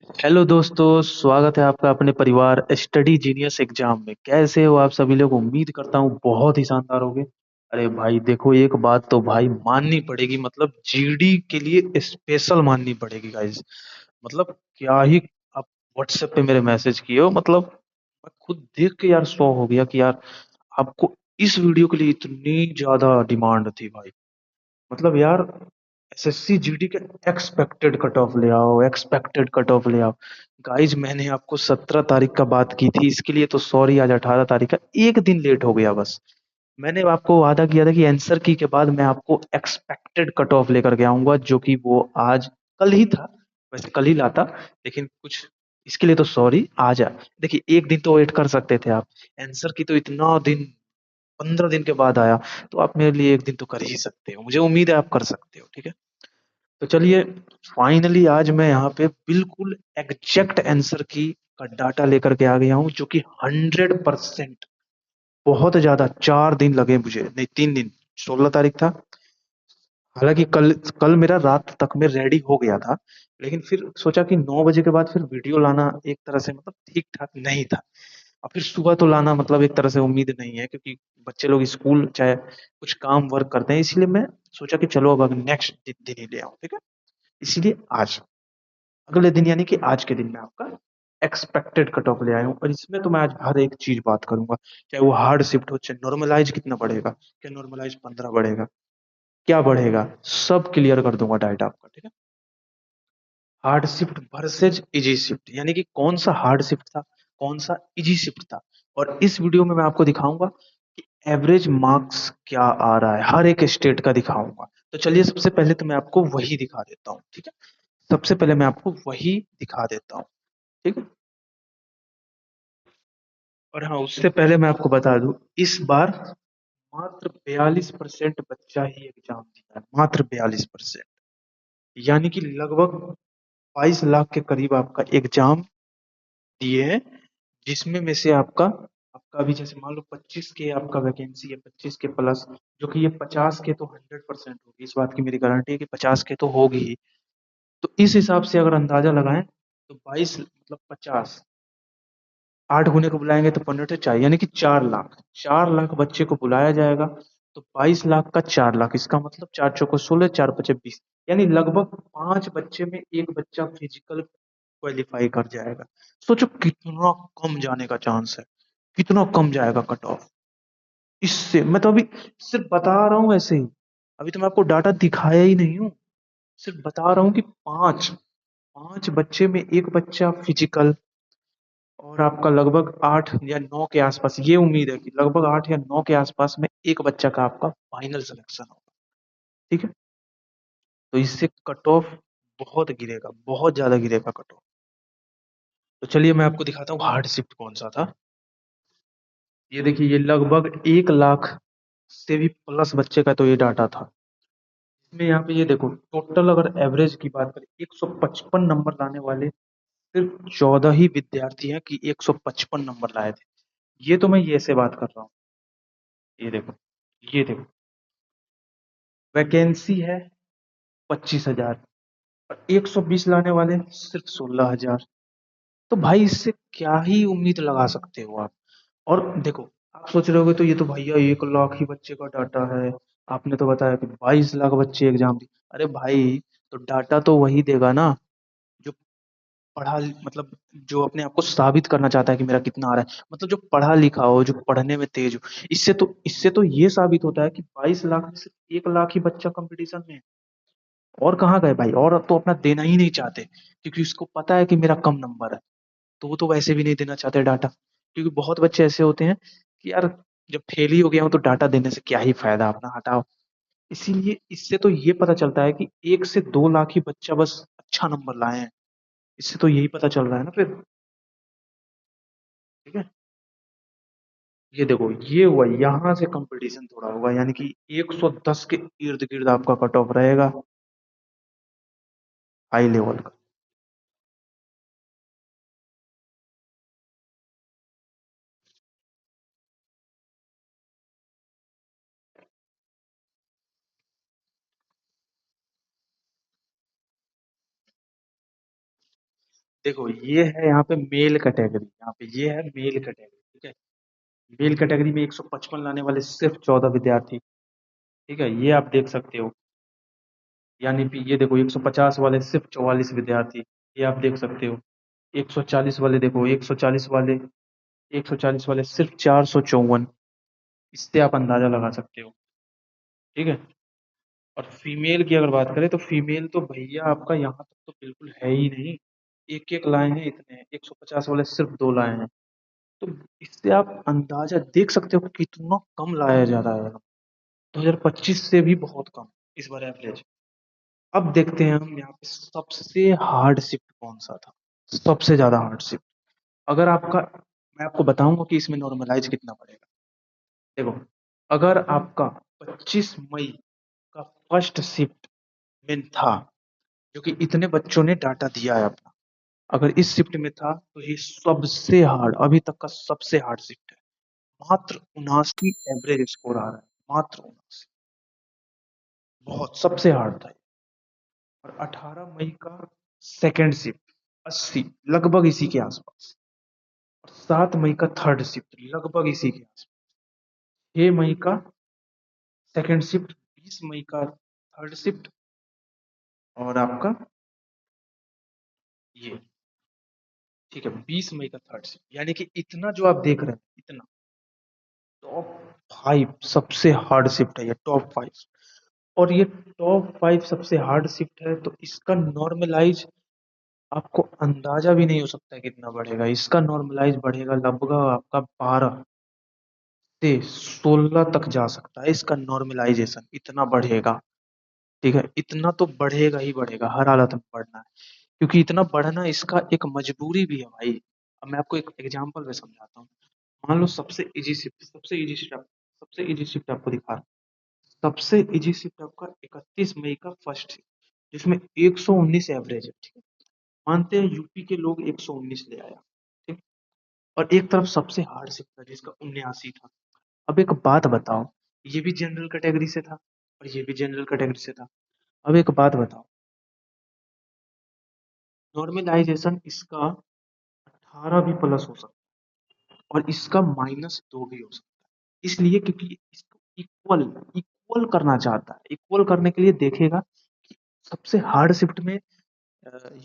Hello दोस्तों, स्वागत है आपका अपने परिवार स्टडी जीनियस एग्जाम में। कैसे हो आप सभी लोग? उम्मीद करता हूँ बहुत ही शानदार होगे। अरे भाई देखो, एक बात तो भाई माननी पड़ेगी, मतलब जीडी के लिए स्पेशल माननी पड़ेगी गाइस। मतलब क्या ही आप व्हाट्सएप पे मेरे मैसेज किए हो, मतलब मैं खुद देख के यार शॉक हो गया कि यार आपको इस वीडियो के लिए इतनी ज्यादा डिमांड थी भाई। मतलब यार एसएससी जीडी के एक्सपेक्टेड कट ऑफ ले आओ, एक्सपेक्टेड कट ऑफ ले आओ। गाइज मैंने आपको 17 तारीख का बात की थी, इसके लिए तो सॉरी, आज 18 तारीख का एक दिन लेट हो गया बस। मैंने आपको वादा किया था कि आंसर की के बाद मैं आपको एक्सपेक्टेड कट ऑफ लेकर के आऊंगा, जो कि वो आज कल ही था। वैसे कल ही लाता, लेकिन कुछ इसके लिए तो सॉरी। आज देखिए, एक दिन तो वेट कर सकते थे आप। आंसर की तो इतना दिन, 15 दिन के बाद आया, तो आप मेरे लिए एक दिन तो कर ही सकते हो। मुझे उम्मीद है आप कर सकते हो, ठीक है। तो चलिए, फाइनली आज मैं यहाँ पे बिल्कुल एग्जैक्ट आंसर की का डाटा लेकर के आ गया हूँ, जो कि 100%। बहुत ज्यादा 4 दिन लगे मुझे, नहीं 3 दिन। 16 तारीख था। हालांकि कल कल मेरा रात तक में रेडी हो गया था, लेकिन फिर सोचा कि 9 बजे के बाद फिर वीडियो लाना एक तरह से मतलब ठीक ठाक नहीं था। और फिर सुबह तो लाना मतलब एक तरह से उम्मीद नहीं है, क्योंकि बच्चे लोग स्कूल चाहे कुछ काम वर्क करते हैं, इसलिए मैं सोचा कि चलो अब नेक्स्ट दिन ही ले आऊं, ठीक है। इसीलिए आज, अगले दिन यानी कि आज के दिन में आपका एक्सपेक्टेड कट ऑफ ले आया हूँ। और इसमें तो मैं आज हर एक चीज बात करूंगा, चाहे वो हार्ड शिफ्ट हो, चाहे नॉर्मलाइज कितना बढ़ेगा, क्या नॉर्मलाइज 15 बढ़ेगा, क्या बढ़ेगा, सब क्लियर कर दूंगा डाटा आपका, ठीक है। Hard shift versus easy shift, यानी कि कौन सा हार्ड शिफ्ट था, कौन सा इजी शिफ्ट था। और इस वीडियो में मैं आपको दिखाऊंगा कि एवरेज मार्क्स क्या आ रहा है, हर एक स्टेट का दिखाऊंगा। तो चलिए, सबसे पहले तो मैं आपको वही दिखा देता हूँ, ठीक है। सबसे पहले मैं आपको वही दिखा देता हूँ, ठीक है। और हाँ, उससे पहले मैं आपको बता दूं, इस बार मात्र 42% बच्चा ही एग्जाम दिया है, मात्र 42%। यानी कि लगभग 22 लाख के करीब आपका एग्जाम दिए हैं, जिसमें में से आपका आपका अभी जैसे मान लो 25 के आपका वैकेंसी है, 25 के प्लस, जो कि ये 50 के तो 100% होगी, इस बात की मेरी गारंटी है कि 50 के तो होगी ही। तो इस हिसाब से अगर अंदाजा लगाएं, तो 22 मतलब 50, 8 गुने को बुलाएंगे तो 15 चाहिए, यानी कि 4 लाख, 4 लाख बच्चे को बुलाया जाएगा। तो 22 लाख का 4 लाख, इसका मतलब 4 चौको 16, 4 पचे 20, यानी लगभग 5 बच्चे में एक बच्चा फिजिकल क्वालिफाई कर जाएगा। सोचो कितना कम जाने का चांस है, कितना कम जाएगा कट ऑफ। इससे मैं तो अभी सिर्फ बता रहा हूँ ऐसे ही, अभी तो मैं आपको डाटा दिखाया ही नहीं हूँ। सिर्फ बता रहा हूँ कि 5 बच्चे में एक बच्चा फिजिकल, और आपका लगभग 8 या 9 के आसपास, ये उम्मीद है कि लगभग 8 या 9 के आसपास में एक बच्चा का आपका फाइनल सिलेक्शन होगा, ठीक है। तो इससे कट ऑफ बहुत गिरेगा, बहुत ज्यादा गिरेगा कट ऑफ। तो चलिए मैं आपको दिखाता हूँ हार्ड शिफ्ट कौन सा था। ये देखिए, ये लगभग 1 लाख से भी प्लस बच्चे का तो ये डाटा था। इसमें यहाँ पे ये देखो, टोटल अगर एवरेज की बात करें, 155 नंबर लाने वाले सिर्फ 14 ही विद्यार्थी हैं कि 155 नंबर लाए थे। ये तो मैं ये से बात कर रहा हूँ। ये देखो, ये देखो, वैकेंसी है 25,000, और 120 लाने वाले सिर्फ 16,000। तो भाई इससे क्या ही उम्मीद लगा सकते हो आप। और देखो, आप सोच रहे होगे तो ये तो भैया 1 लाख ही बच्चे का डाटा है, आपने तो बताया कि 22 लाख बच्चे एग्जाम दी। अरे भाई, तो डाटा तो वही देगा ना जो पढ़ा, मतलब जो अपने आप को साबित करना चाहता है कि मेरा कितना आ रहा है, मतलब जो पढ़ा लिखा हो, जो पढ़ने में तेज हो। इससे तो ये साबित होता है कि 22 लाख में सिर्फ 1 लाख ही बच्चा कंपटीशन में है। और कहाँ गए भाई, और अब तो अपना देना ही नहीं चाहते, क्योंकि उसको पता है कि मेरा कम नंबर है। तो वो तो वैसे भी नहीं देना चाहते डाटा, क्योंकि बहुत बच्चे ऐसे होते हैं कि यार जब फेल ही हो गया हूं तो डाटा देने से क्या ही फायदा, अपना हटाओ। इसीलिए इससे तो ये पता चलता है कि 1 से 2 लाख ही बच्चा बस अच्छा नंबर लाए हैं। इससे तो यही पता चल रहा है ना फिर, ठीक है। ये देखो, ये हुआ, यहाँ से कंपटीशन थोड़ा होगा, यानी कि 110 के इर्द गिर्द आपका कट ऑफ रहेगा, हाई लेवल का। देखो ये है यहाँ पे मेल कैटेगरी, यहाँ पे ये है मेल कैटेगरी, ठीक है। मेल कैटेगरी में 155 लाने वाले सिर्फ 14 विद्यार्थी, ठीक है, ये आप देख सकते हो। यानी कि ये देखो 150 वाले सिर्फ 44 विद्यार्थी, ये आप देख सकते हो। 140 वाले देखो, 140 वाले, 140 वाले सिर्फ 454, इससे आप अंदाजा लगा सकते हो, ठीक है। और फीमेल की अगर बात करें तो फीमेल तो भैया आपका यहाँ तक तो बिल्कुल है ही नहीं, एक एक लाए हैं इतने, 150 वाले सिर्फ दो लाए हैं। तो इससे आप अंदाजा देख सकते हो कि कितना कम लाया जा रहा है, 2025 से भी बहुत कम इस बार एवरेज। अब देखते हैं हम यहाँ पे सबसे हार्ड शिफ्ट कौन सा था, सबसे ज्यादा हार्ड शिफ्ट। अगर आपका, मैं आपको बताऊंगा कि इसमें नॉर्मलाइज कितना पड़ेगा। देखो, अगर आपका 25 मई का फर्स्ट शिफ्ट में था, जो कि इतने बच्चों ने डाटा दिया है अपना, अगर इस शिफ्ट में था तो ये सबसे हार्ड, अभी तक का सबसे हार्ड शिफ्ट है। मात्र 79 एवरेज स्कोर आ रहा है, मात्र 79, बहुत सबसे हार्ड था। और 18 मई का सेकेंड शिफ्ट 80, लगभग इसी के आसपास। और 7 मई का थर्ड शिफ्ट लगभग इसी के आसपास। 6 मई का सेकेंड शिफ्ट, 20 मई का थर्ड शिफ्ट, और आपका ये, ठीक है, 20 मई का थर्ड शिफ्ट। यानी कि इतना जो आप देख रहे हैं, इतना टॉप 5 सबसे हार्ड शिफ्ट है ये, टॉप 5। और ये टॉप 5 सबसे हार्ड शिफ्ट है, तो इसका नॉर्मलाइज आपको अंदाजा भी नहीं हो सकता है कितना बढ़ेगा। इसका नॉर्मलाइज बढ़ेगा लगभग आपका 12 से 16 तक जा सकता है, इसका नॉर्मलाइजेशन इतना बढ़ेगा, ठीक है। इतना तो बढ़ेगा ही बढ़ेगा, हर हालत में बढ़ना है, क्योंकि इतना बढ़ना इसका एक मजबूरी भी है भाई। अब मैं आपको एक एग्जांपल में समझाता हूँ। मान लो सबसे इजी शिफ्ट आपको दिखा रहा हूँ। सबसे इजी शिफ्ट आपका 31 मई का फर्स्ट शिफ्ट, जिसमें 119 एवरेज है, ठीक है। मानते हैं यूपी के लोग 119 ले आया, ठीक। और एक तरफ सबसे हार्ड शिफ्ट था जिसका 79 था। अब एक बात बताओ, ये भी जनरल कैटेगरी से था और ये भी जनरल कैटेगरी से था। अब एक बात बताओ, नॉर्मलाइजेशन इसका 18 भी प्लस हो सकता है और इसका -2 भी हो सकता है। इसलिए क्योंकि इसको इक्वल इक्वल करना चाहता है, इक्वल करने के लिए देखेगा कि सबसे हार्ड शिफ्ट में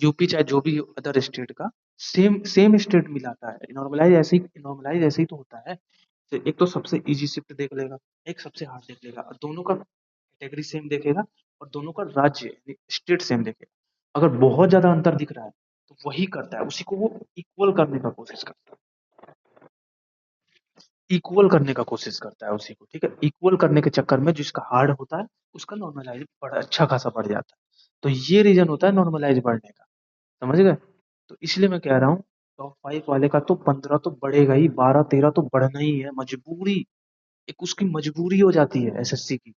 यूपी चाहे जो भी अदर स्टेट का सेम सेम स्टेट मिलाता है। नॉर्मलाइज ऐसे ही तो होता है। तो एक तो सबसे इजी शिफ्ट देख लेगा, एक सबसे हार्ड देख लेगा, और दोनों का कैटेगरी सेम देखेगा, और दोनों का राज्य स्टेट सेम देखेगा। अगर बहुत ज्यादा अंतर दिख रहा है तो वही करता है, उसी को वो इक्वल करने का कोशिश करता है, इक्वल करने का कोशिश करता है उसी को, ठीक है। इक्वल करने के चक्कर में जिसका हार्ड होता है उसका नॉर्मलाइज बड़ा अच्छा खासा बढ़ जाता है। तो ये रीजन होता है नॉर्मलाइज बढ़ने का, समझ गए। तो इसलिए मैं कह रहा हूँ टॉप 5 वाले का तो 15 तो बढ़ेगा ही, 12 13 तो बढ़ना ही है, मजबूरी, एक उसकी मजबूरी हो जाती है एसएससी की।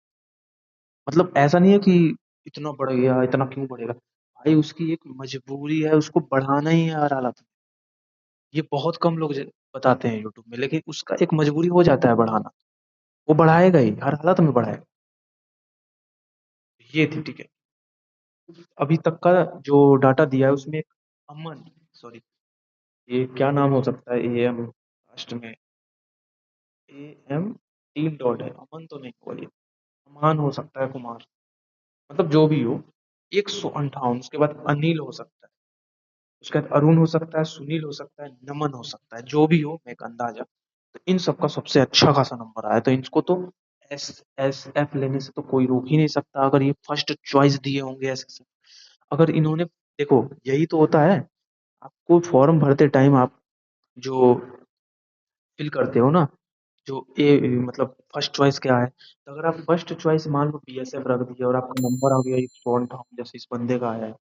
मतलब ऐसा नहीं है कि इतना बढ़ गया, इतना क्यों बढ़ेगा, भाई उसकी एक मजबूरी है, उसको बढ़ाना ही है हर हालत में। ये बहुत कम लोग बताते हैं यूट्यूब में, लेकिन उसका एक मजबूरी हो जाता है बढ़ाना, वो बढ़ाएगा ही, हर हालत में बढ़ाएगा। ये थी, ठीक है। अभी तक का जो डाटा दिया है उसमें एक अमन, सॉरी, ये क्या नाम हो सकता है, ए एम लास्ट में, ए एम 3 डॉट है, अमन तो नहीं हुआ ये, अमान हो सकता है, कुमार, मतलब जो भी हो। 158, उसके बाद अनिल हो सकता है, उसके बाद अरुण हो सकता है, सुनील हो सकता है, नमन हो सकता है, जो भी हो, मैं एक अंदाजा। तो इन सबका सबसे अच्छा खासा नंबर आया, तो इनको तो एस एस एफ लेने से तो कोई रोक ही नहीं सकता, अगर ये फर्स्ट चॉइस दिए होंगे ऐसे। अगर इन्होंने, देखो यही तो होता है, आपको फॉर्म भरते टाइम आप जो फिल करते हो ना, जो ए मतलब फर्स्ट चॉइस क्या है, तो अगर आप फर्स्ट चॉइस मान लो बीएसएफ रख दिया और आपका नंबर आ गया 158 जैसे इस बंदे का आया है,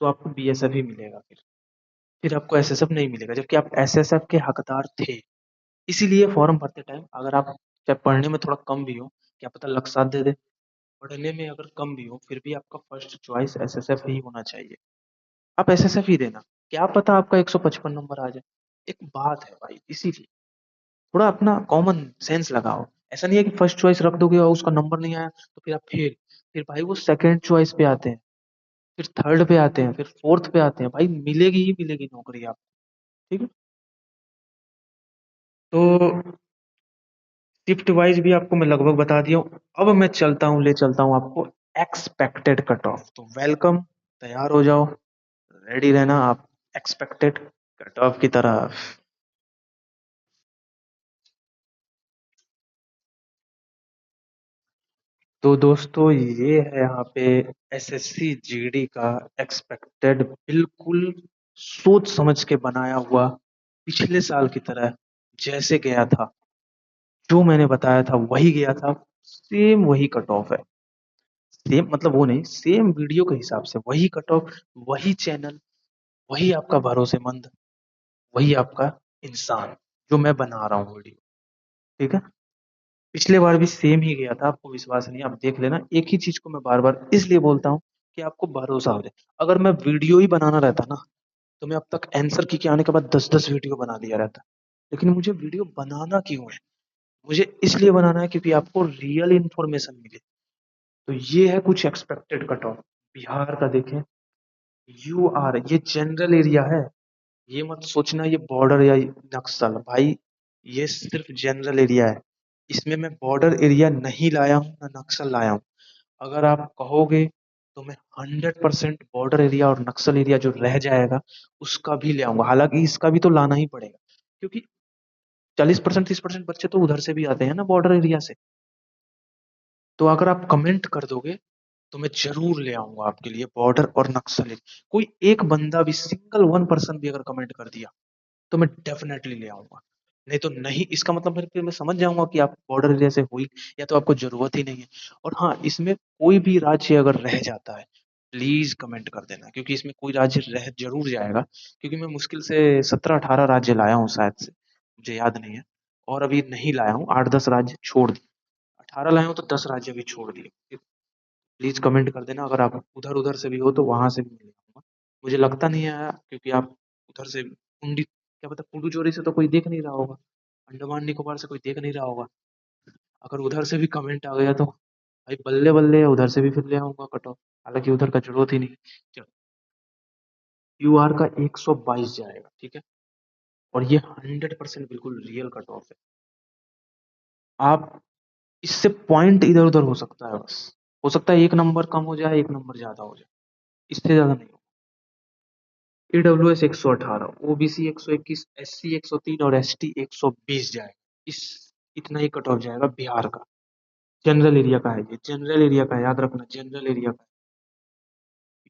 तो आपको बीएसएफ ही मिलेगा, फिर आपको एसएसएफ नहीं मिलेगा, जबकि आप एसएसएफ के हकदार थे। इसीलिए फॉर्म भरते टाइम अगर आप चाहे पढ़ने में थोड़ा कम भी हो, क्या पता लक साथ दे दे, पढ़ने में अगर कम भी हो फिर भी आपका फर्स्ट चॉइस एसएसएफ ही होना चाहिए, आप एसएसएफ ही देना। क्या पता आपका 155 नंबर आ जाए, एक बात है भाई, इसीलिए थोड़ा अपना कॉमन सेंस लगाओ। ऐसा नहीं है कि फर्स्ट चॉइस रख दोगे और उसका नंबर नहीं आया तो फिर आप फेल, फिर भाई वो सेकंड चॉइस पे आते हैं, फिर थर्ड पे आते हैं, फिर फोर्थ पे आते हैं, भाई मिलेगी ही मिलेगी नौकरी आपको। ठीक है। तो शिफ्ट वाइज भी आपको मैं लगभग बता दिया हूँ। अब मैं चलता हूँ, ले चलता हूँ आपको एक्सपेक्टेड कट ऑफ। तो वेलकम, तैयार हो जाओ, रेडी रहना आप एक्सपेक्टेड कट ऑफ की तरफ। तो दोस्तों ये है यहाँ पे एसएससी जीडी का एक्सपेक्टेड, बिल्कुल सोच समझ के बनाया हुआ, पिछले साल की तरह जैसे गया था, जो मैंने बताया था वही गया था, सेम वही कट ऑफ है। सेम मतलब वो नहीं, सेम वीडियो के हिसाब से वही कट ऑफ, वही चैनल, वही आपका भरोसेमंद, वही आपका इंसान, जो मैं बना रहा हूँ वीडियो। ठीक है। पिछले बार भी सेम ही गया था, आपको विश्वास नहीं, आप देख लेना। एक ही चीज को मैं बार बार इसलिए बोलता हूँ कि आपको भरोसा हो जाए। अगर मैं वीडियो ही बनाना रहता ना, तो मैं अब तक आंसर की के आने के बाद 10-10 वीडियो बना दिया रहता। लेकिन मुझे वीडियो बनाना क्यों है? मुझे इसलिए बनाना है क्योंकि आपको रियल इन्फॉर्मेशन मिले। तो ये है कुछ एक्सपेक्टेड कट ऑफ। बिहार का देखें, यूआर, ये जनरल एरिया है। ये मत सोचना ये बॉर्डर या नक्सल, भाई ये सिर्फ जनरल एरिया है। इसमें मैं बॉर्डर एरिया नहीं लाया हूँ ना नक्सल लाया हूँ। अगर आप कहोगे तो मैं 100% बॉर्डर एरिया और नक्सल एरिया जो रह जाएगा उसका भी ले आऊंगा। हालांकि इसका भी तो लाना ही पड़ेगा, क्योंकि 40% 30% बच्चे तो उधर से भी आते हैं ना, बॉर्डर एरिया से। तो अगर आप कमेंट कर दोगे तो मैं जरूर ले आऊंगा आपके लिए बॉर्डर और नक्सल एरिया। कोई एक बंदा भी, सिंगल 1% भी अगर कमेंट कर दिया तो मैं डेफिनेटली ले आऊंगा। नहीं तो नहीं, इसका मतलब फिर मैं समझ जाऊंगा कि आप बॉर्डर एरिया से हुई, या तो आपको जरूरत ही नहीं है। और हाँ, इसमें कोई भी राज्य अगर रह जाता है, प्लीज कमेंट कर देना, क्योंकि इसमें कोई राज्य रह जरूर जाएगा। क्योंकि मैं मुश्किल से 17-18 राज्य लाया हूँ शायद से, मुझे याद नहीं है। और अभी नहीं लाया हूँ, 8-10 राज्य छोड़ दिए। 18 लाया हूँ तो 10 राज्य भी छोड़ दिए। प्लीज कमेंट कर देना अगर आप उधर उधर से भी हो, तो वहां से भी मिलेगा। मुझे लगता नहीं है, क्योंकि आप उधर से कुंडी, क्या पता पुडुचेरी से तो कोई देख नहीं रहा होगा, अंडमान निकोबार से कोई देख नहीं रहा होगा। अगर उधर से भी कमेंट आ गया तो भाई बल्ले बल्ले, उधर से भी फिर ले आऊंगा कट ऑफ। हालांकि उधर का जरूरत ही नहीं। चलो, यूआर का 122 जाएगा, ठीक है। और ये 100% बिल्कुल रियल कट ऑफ है। आप इससे पॉइंट इधर उधर हो सकता है बस, हो सकता है एक नंबर कम हो जाए, एक नंबर ज्यादा हो जाए, इससे ज्यादा नहीं। ईडब्ल्यूएस 118, ओबीसी 121, एससी 103 और एसटी 120 जाएगा। इस इतना ही कट ऑफ जाएगा बिहार का। जनरल एरिया का है, ये जनरल एरिया का है, याद रखना, जनरल एरिया का है।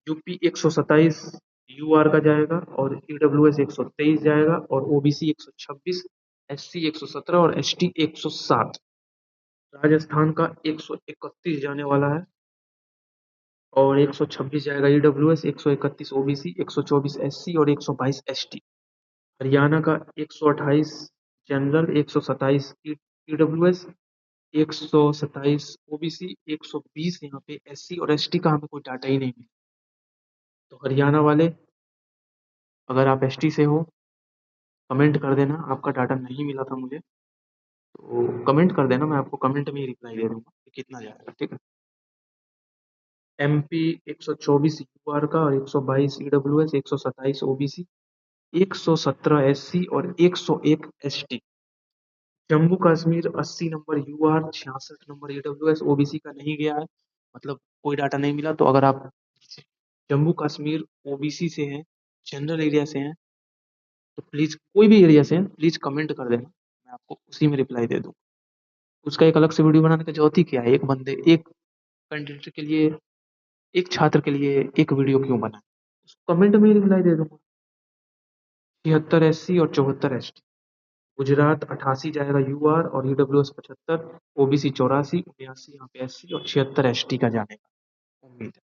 यूपी 127 यूआर का जाएगा, और ईडब्ल्यूएस 123 जाएगा, और ओबीसी 126, एससी 117 और एसटी 107। राजस्थान का 131 जाने वाला है, और 126 जाएगा ईडब्ल्यूएस, 131 ओबीसी, 124 एससी और 122 एसटी। हरियाणा का 128 जनरल, 127 ईडब्ल्यूएस, 127 ओबीसी, 120 यहाँ पे एससी और एसटी का हमें कोई डाटा ही नहीं मिला। तो हरियाणा वाले, अगर आप एसटी से हो, कमेंट कर देना, आपका डाटा नहीं मिला था मुझे, तो कमेंट कर देना, मैं आपको कमेंट में ही रिप्लाई दे दूंगा कि कितना जाएगा, ठीक है। एमपी 124 यूआर का, और 122 ईडब्ल्यूएस, 127 ओबीसी, 117 एससी और 101 ST. Jammu Kashmir 80 number UR, 66 number EWS, OBC का नहीं गया है, मतलब कोई डाटा नहीं मिला। तो अगर आप जम्मू कश्मीर ओबीसी से हैं, जनरल एरिया से हैं, तो प्लीज, कोई भी एरिया से हैं, प्लीज कमेंट कर देना, मैं आपको उसी में रिप्लाई दे दूँ। उसका एक अलग से वीडियो बनाने की जरूरत ही क्या है? एक बंदे, एक कैंडिडेट के लिए, एक छात्र के लिए एक वीडियो क्यों बनाए? कमेंट में ही रिप्लाई दे दूंगा। 76 एससी और 74 एसटी। गुजरात 88 जाएगा यूआर, और ईडब्ल्यूएस 75, ओबीसी 84, 79 यहाँ पे एससी और 76 एसटी का जाने का उम्मीद है।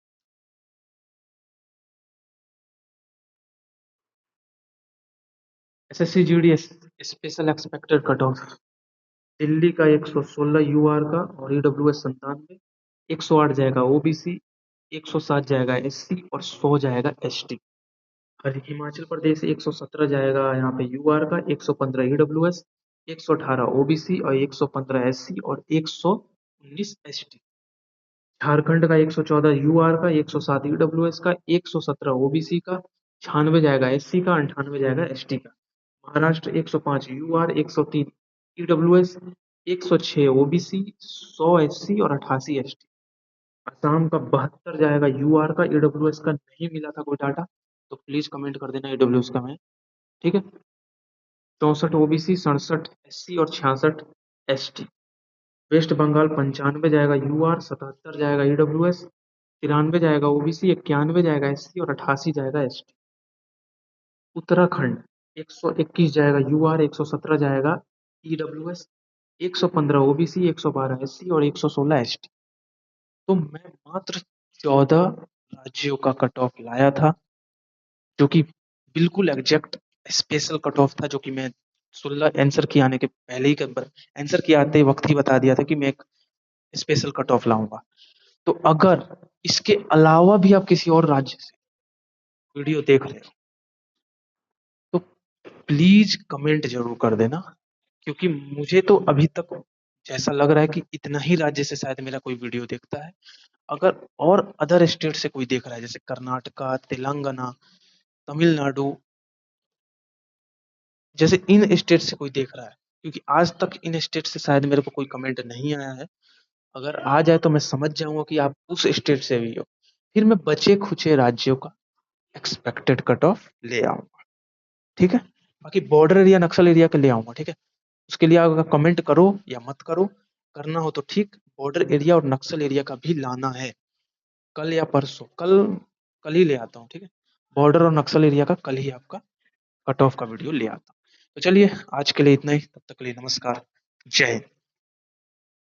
SSC GD special expected cut off. Delhi का 116 यूआर का, और ईडब्ल्यूएस 97, 108 जाएगा ओबीसी, 107 जाएगा एससी और 100 जाएगा एसटी। हिमाचल प्रदेश 117 जाएगा यहाँ पे यूआर का, 115 ईडब्ल्यूएस, 118 ओबीसी और 115 एससी और 119 एसटी। झारखंड का 114 यूआर का, 107 ईडब्ल्यूएस का, 117 ओबीसी का, 96 जाएगा एससी का, 98 जाएगा एसटी का। Maharashtra 105 UR, 103 EWS, 106 OBC, 100 SC और 88 एसटी। असम का 72 जाएगा यूआर का, ईडब्ल्यूएस का नहीं मिला था कोई डाटा, तो प्लीज कमेंट कर देना ईडब्ल्यूएस का मैं। ठीक है। 64 ओबीसी, 67 एससी और 66 एसटी। वेस्ट बंगाल 95 जाएगा यूआर, 77 जाएगा ईडब्ल्यूएस, 93 जाएगा ओबीसी, 91 जाएगा एससी और 88 जाएगा एसटी। उत्तराखंड 121 जाएगा यूआर, 117 जाएगा ईडब्ल्यूएस, 115 ओबीसी, 112 एससी और 116 एसटी। तो मैं मात्र 14 राज्यों का कट ऑफ लाया था, जो कि बिल्कुल एग्जैक्ट स्पेशल कट ऑफ था, जो कि मैं 16 आंसर की आने के पहले ही आंसर की आते वक्त ही बता दिया था कि मैं एक स्पेशल कट ऑफ लाऊंगा। तो अगर इसके अलावा भी आप किसी और राज्य से वीडियो देख रहे हो तो प्लीज कमेंट जरूर कर देना, क्योंकि मुझे तो अभी तक जैसा लग रहा है कि इतना ही राज्य से शायद मेरा कोई वीडियो देखता है। अगर और अदर स्टेट से कोई देख रहा है, जैसे कर्नाटका, तेलंगाना, तमिलनाडु, जैसे इन स्टेट से कोई देख रहा है, क्योंकि आज तक इन स्टेट से शायद मेरे को कोई कमेंट नहीं आया है। अगर आ जाए तो मैं समझ जाऊंगा कि आप उस स्टेट से भी हो, फिर मैं बचे खुचे राज्यों का एक्सपेक्टेड कट ऑफ ले आऊंगा। ठीक है। बाकी बॉर्डर एरिया, नक्सल एरिया के ले आऊंगा। ठीक है। उसके लिए अगर कमेंट करो या मत करो, करना हो तो ठीक, बॉर्डर एरिया और नक्सल एरिया का भी लाना है। कल या परसों, कल कल ही ले आता हूँ। ठीक है। बॉर्डर और नक्सल एरिया का कल ही आपका कट ऑफ का वीडियो ले आता हूँ। तो चलिए आज के लिए इतना ही, तब तक के लिए नमस्कार, जय हिंद।